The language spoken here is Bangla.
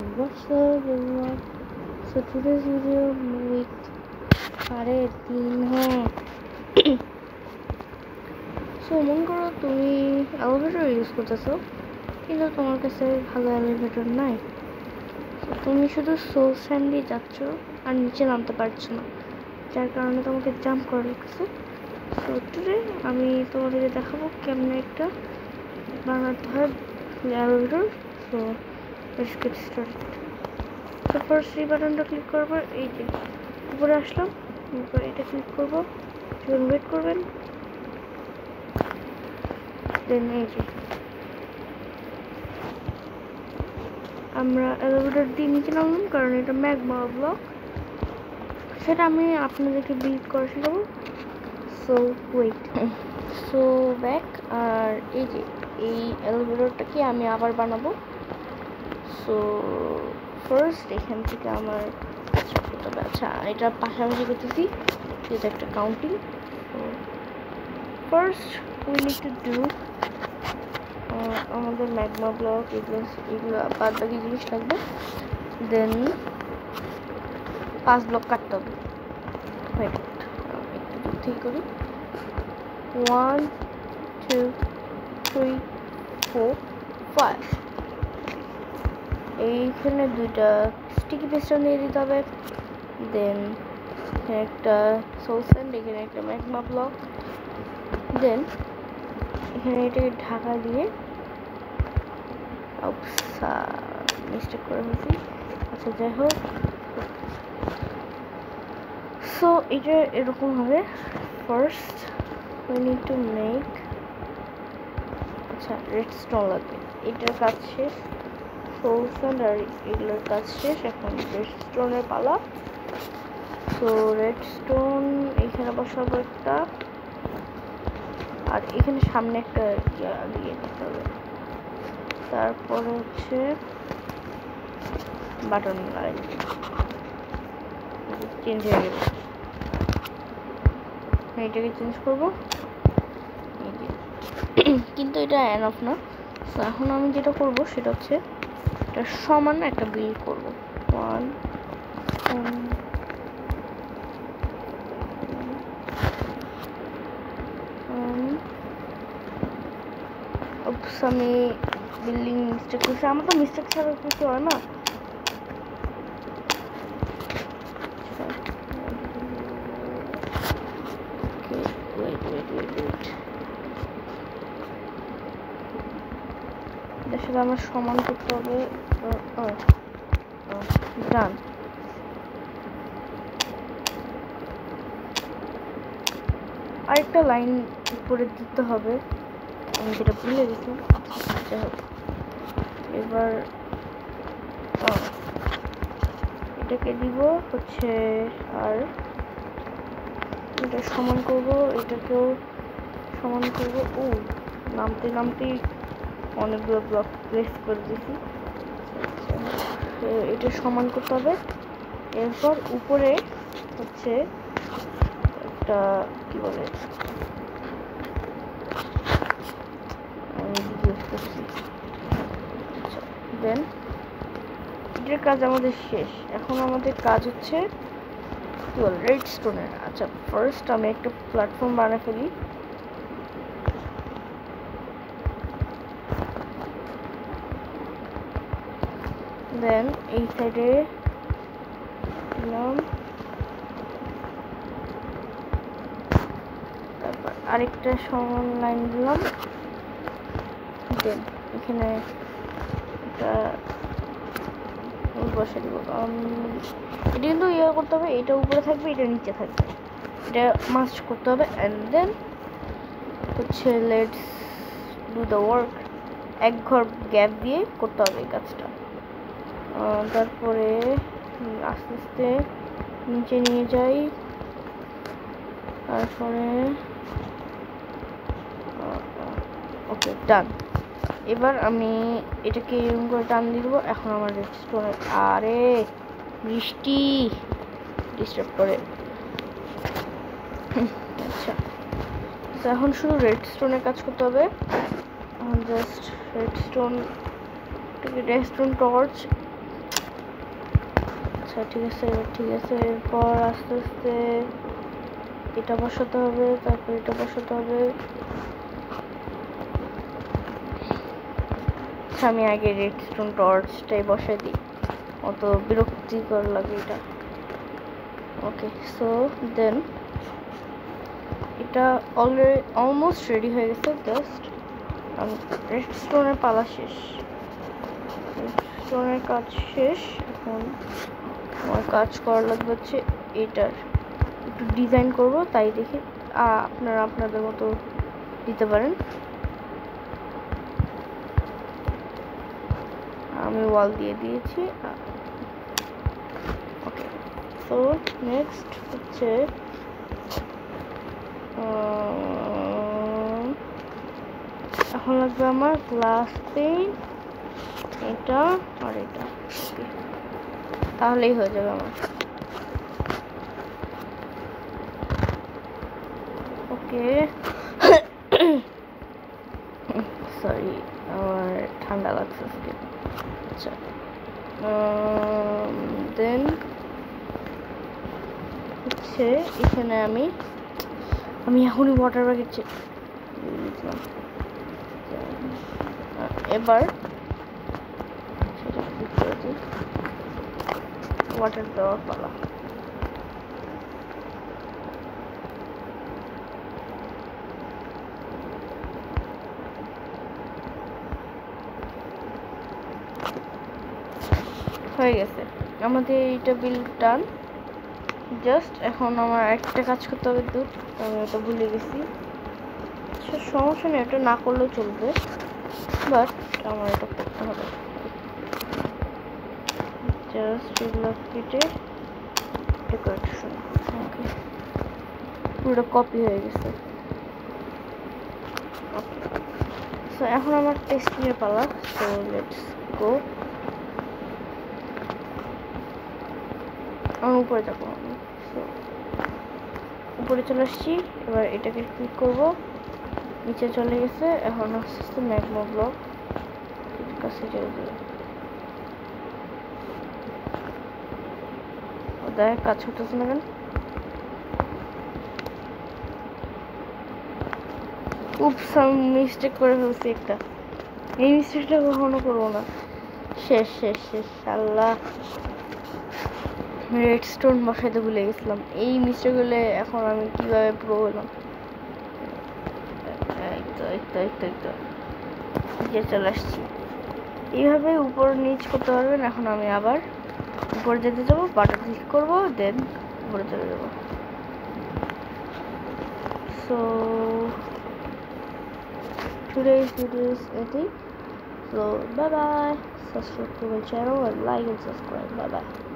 What's up everyone? So today's video with 3.5 है সো মনে করো তুমি এলিভেটর ইউজ করতেছো কিন্তু তোমার কাছে ভালো এলিভেটর নাই তুমি শুধু সোল স্যান্ডে যাচ্ছ আর নিচে নামতে পারছো না যার কারণে তোমাকে জাম্প করা লাগছে সো টুডে আমি তোমাদেরকে দেখাবো কেমনে একটা বানাতে হয় elevator so let's get started তো ফার্স্ট এই বাটনটা ক্লিক করব এই যে উপরে আসলাম এরপর এটা ক্লিক করব যখন ওয়েট করবেন দেন এই যে আমরা এলিভেটর দিয়ে নিচে নামলাম কারণ এটা ম্যাগমা ব্লক সেটা আমি আপনাদেরকে বিল্ড করে শেখাবো সো ওয়েট সো ব্যাক আর এই যে এই এলিভেটরটাকে আমি আবার বানাবো সো ফার্স্ট এখান থেকে আমার আচ্ছা এটা পাশাপাশি করতেছি যেটা একটা counting so first we need to do আমাদের ম্যাগমা ব্লক এগুলো বাদ বাকি জিনিস লাগবে দেন 5 ব্লক কাটতে হবে একটু দূর থেকে করি 1 2 3 4 5 এইখানে দুইটা স্টিকি পিস্টন দিয়ে দিতে হবে দেন এখানে একটা সোল স্যান্ড এখানে একটা ম্যাগমা ব্লক দেন এখানে এটাকে ঢাকা দিয়ে মিস্টেক করে ফেলছি আচ্ছা যাই হোক সো এটা এরকম হবে first we need to make আচ্ছা রেডস্টোন লাগবে এটার কাজ শেষ সোল স্যান্ড আর এগুলোর কাজ শেষ এখন রেডস্টোনের পালা সো রেডস্টোন এখানে বসাবো একটা আর এখানে সামনে একটা দিয়ে দিতে হবে তারপর হচ্ছে বাটন চেঞ্জ হয়ে গেল এটাকে চেঞ্জ করবো কিন্তু এটা এনাফ না তো এখন আমি যেটা করবো সেটা হচ্ছে এটা সমান একটা বিল্ড করবো 1 আমি বিল্ডিং মিস্টেক করছি আমার তো মিস্টেক ছাড়া কিছু হয় না এটার সাথে আমার সমান করতে হবে ডান আরেকটা লাইন উপরে দিতে হবে আমি যেটা ভুলে গেছি যাই হোক এবার এটাকে দিব হচ্ছে আর এটা সমান করব এটাকেও সমান করব নামতে নামতেই অনেকগুলো ব্লক প্লেস করে দিয়েছি এটা সমান করতে হবে এরপর উপরে হচ্ছে একটা কি বলে দেন এটার কাজ আমাদের শেষ এখন আমাদের কাজ হচ্ছে কি বলে রেডস্টোনের আচ্ছা ফার্স্ট আমি একটা প্ল্যাটফর্ম বানিয়ে ফেলি দেন এই সাইডে দিলাম তারপর আরেকটা সমান লাইন দিলাম দেন এখানে এটা বসে দিব এটা কিন্তু ইয়ে করতে হবে এটা উপরে থাকবে এটা নিচে থাকবে এটা মাস্ট করতে হবে অ্যান্ড দেন হচ্ছে লেটস ডু দ্য ওয়ার্ক এক ঘর গ্যাপ দিয়ে করতে হবে এই কাজটা তারপরে আস্তে আস্তে নিচে নিয়ে যাই তারপরে ওকে ডান এবার আমি এটাকে এরকম করে টান দিয়ে দেবো এখন আমার রেডস্টোনে আরে বৃষ্টি ডিস্টার্ব করে আচ্ছা এখন শুধু রেডস্টোনের কাজ করতে হবে জাস্ট রেডস্টোন টর্চ আচ্ছা ঠিক আছে ঠিক আছে। এরপর আস্তে আস্তে এটা বসাতে হবে, তারপর এটা বসাতে হবে। আমি আগে রেডস্টোন টর্চটাই বসাই দিই, অত বিরক্তিকর লাগে এটা। ওকে, সো দেন এটা অলরেডি অলমোস্ট রেডি হয়ে গেছে। জাস্ট রেডস্টোনের পালা শেষ, রেডস্টোনের কাজ শেষ। এখন আমার কাজ করা লাগবে হচ্ছে এটার একটু ডিজাইন করব, তাই দেখে আপনারা আপনাদের মতো দিতে পারেন। আমি ওয়াল দিয়ে দিয়েছি। ওকে, সো নেক্সট হচ্ছে এখন লাগবে আমার গ্লাস পেইন্ট, এটা আর এটা, তাহলেই হয়ে যাবে আমার। ওকে সরি, আমার ঠান্ডা লাগছে আজকে। আচ্ছা, দেন হচ্ছে এখানে আমি এখনই ওয়াটার ব্যাগের লিখলাম। এবার সেটা ক্লিক করে দিই, ওয়াটার দেওয়ার পালা। হয়ে গেছে আমাদের এইটা বিল ডান। জাস্ট এখন আমার একটা কাজ করতে হবে, দুধ, আমি ওটা ভুলে গেছি। সমস্যা নেই, এটা না করলেও চলবে, বাট আমার এটা করতে হবে। জাস্ট এগুলো কেটে ডেকোরেশন। ওকে, পুরো কপি হয়ে গেছে। ওকে, সো এখন আমার টেস্টিংয়ের পালা। So let's go. আমি উপরে যাবো, সো উপরে চলে আসছি। এবার এটাকে ক্লিক করব, নিচে চলে গেছে। এখন আস্তে আস্তে ম্যাগমা ব্লক কাছে চলে যাবে। দেখ কাজ করতেছে না কেন? উপস, আমি মিস্টেক করে ফেলছি একটা। এই মিস্টেকটা কখনো করবো না। শেষ শেষ শেষ, আল্লাহ, রেডস্টোন বসাইতে ভুলে গেছিলাম। এই মিস্টেক হলে এখন আমি কিভাবে প্রো হলাম। চলে আসছি। এইভাবে উপর নিচ করতে পারবেন। এখন আমি আবার উপরে যেতে যাবো, বাটন ক্লিক করবো, দেন উপরে চলে যাবো। So today's video is ending. So bye bye. Subscribe to my channel and like and subscribe. Bye bye.